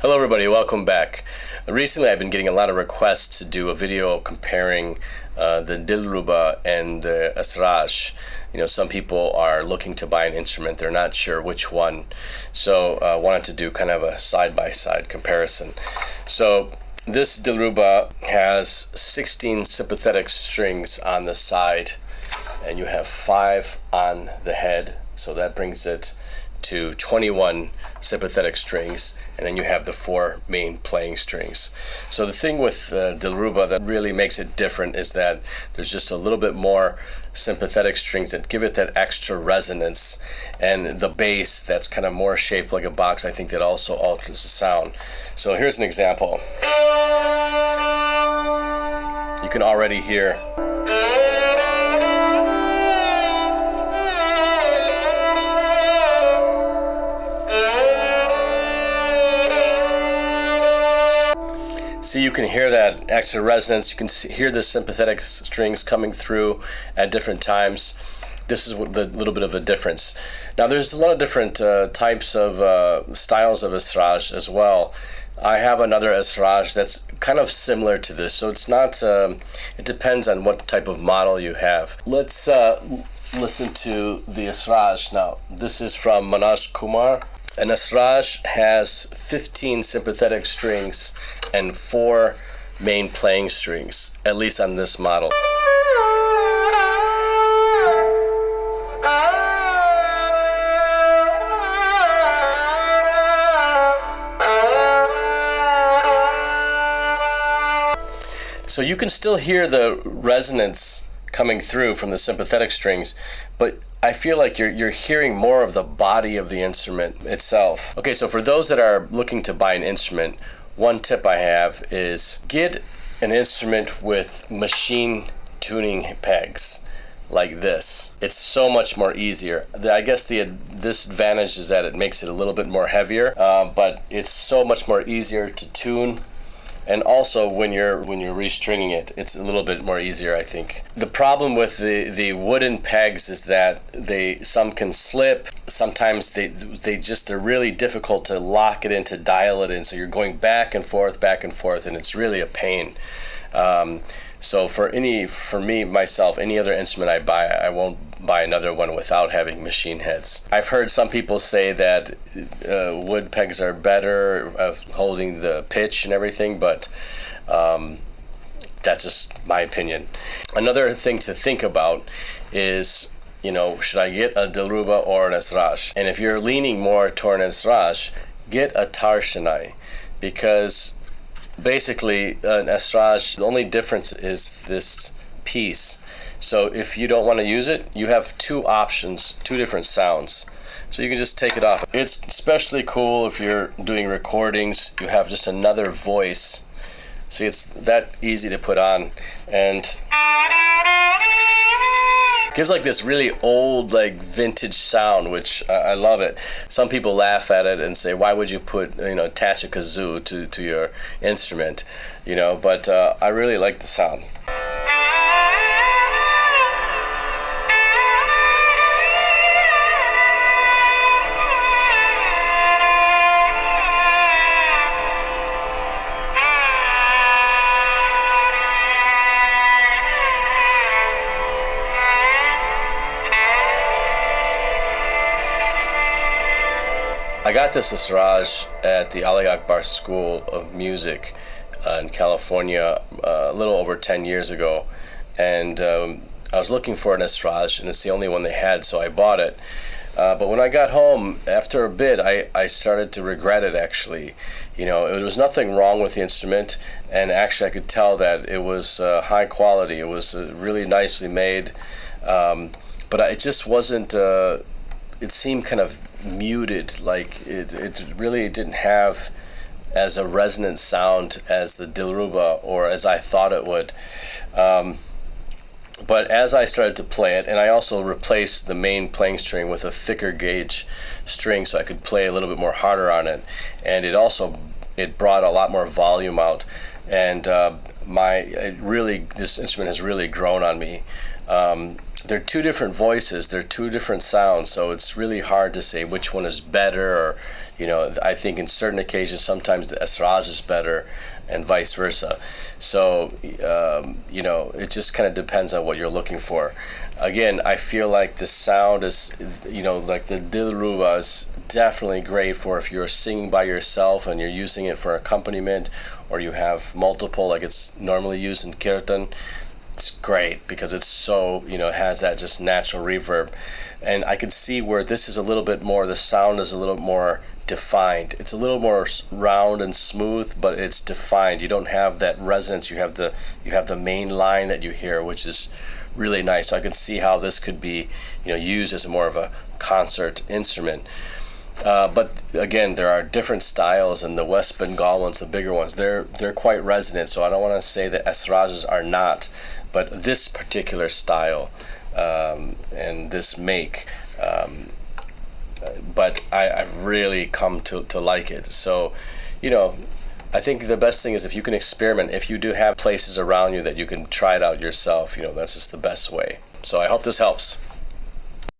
Hello everybody, welcome back. Recently I've been getting a lot of requests to do a video comparing the Dilruba and the Esraj. You know, some people are looking to buy an instrument, they're not sure which one. So I wanted to do kind of a side-by-side comparison. So this Dilruba has 16 sympathetic strings on the side, and you have 5 on the head, so that brings it to 21 sympathetic strings, and then you have the 4 main playing strings. So the thing with Dilruba that really makes it different is that there's just a little bit more sympathetic strings that give it that extra resonance, and the bass that's kind of more shaped like a box, I think that also alters the sound. So here's an example. You can already hear so you can hear that extra resonance. You can hear the sympathetic strings coming through at different times. This is the little bit of a difference. Now there's a lot of different types of styles of Esraj as well. I have another Esraj that's kind of similar to this, so it's not, it depends on what type of model you have. Let's listen to the Esraj now. This is from Manoj Kumar. An Esraj has 15 sympathetic strings and 4 main playing strings, at least on this model. So you can still hear the resonance coming through from the sympathetic strings, but I feel like you're hearing more of the body of the instrument itself. Okay, so for those that are looking to buy an instrument, one tip I have is get an instrument with machine tuning pegs like this. It's so much more easier. I guess this advantage is that it makes it a little bit more heavier, but it's so much more easier to tune. And also when you're restringing it, it's a little bit more easier, I think. The problem with the wooden pegs is that some can slip. Sometimes they're really difficult to lock it in, to dial it in. So you're going back and forth, and it's really a pain. So for me, myself, any other instrument I buy, I won't buy another one without having machine heads. I've heard some people say that wood pegs are better of holding the pitch and everything, but that's just my opinion. Another thing to think about is, you know, should I get a Dilruba or an Esraj? And if you're leaning more toward an Esraj, get a Tarshanai, because basically an Esraj, the only difference is this piece. So if you don't want to use it, you have 2 options, 2 different sounds. So you can just take it off. It's especially cool if you're doing recordings, you have just another voice. See, it's that easy to put on, and gives like this really old, like vintage sound, which I love it. Some people laugh at it and say, why would you attach a kazoo to your instrument, but I really like the sound. I got this Esraj at the Ali Akbar School of Music in California a little over 10 years ago, and I was looking for an Esraj, and it's the only one they had, so I bought it. But when I got home, after a bit, I started to regret it, actually. There was nothing wrong with the instrument, and actually I could tell that it was high quality. It was really nicely made, but it just wasn't, it seemed kind of muted, like it really didn't have as a resonant sound as the Dilruba, or as I thought it would. But as I started to play it, and I also replaced the main playing string with a thicker gauge string so I could play a little bit more harder on it, and it brought a lot more volume out, and this instrument has really grown on me. They're 2 different voices, they're 2 different sounds, so it's really hard to say which one is better, or I think in certain occasions sometimes the Esraj is better, and vice versa. So it just kind of depends on what you're looking for. Again, I feel like the sound is, like the Dilruba is definitely great for if you're singing by yourself and you're using it for accompaniment, or you have multiple, like it's normally used in kirtan. It's great because it's so, has that just natural reverb. And I can see where this is a little bit more, the sound is a little more defined. It's a little more round and smooth, but it's defined. You don't have that resonance. You have the main line that you hear, which is really nice. So I can see how this could be, used as more of a concert instrument. But again, there are different styles, and the West Bengal ones, the bigger ones, they're quite resonant. So I don't want to say that Esrajes are not, but this particular style and this make, but I've really come to like it. So, I think the best thing is if you can experiment, if you do have places around you that you can try it out yourself, that's just the best way. So I hope this helps.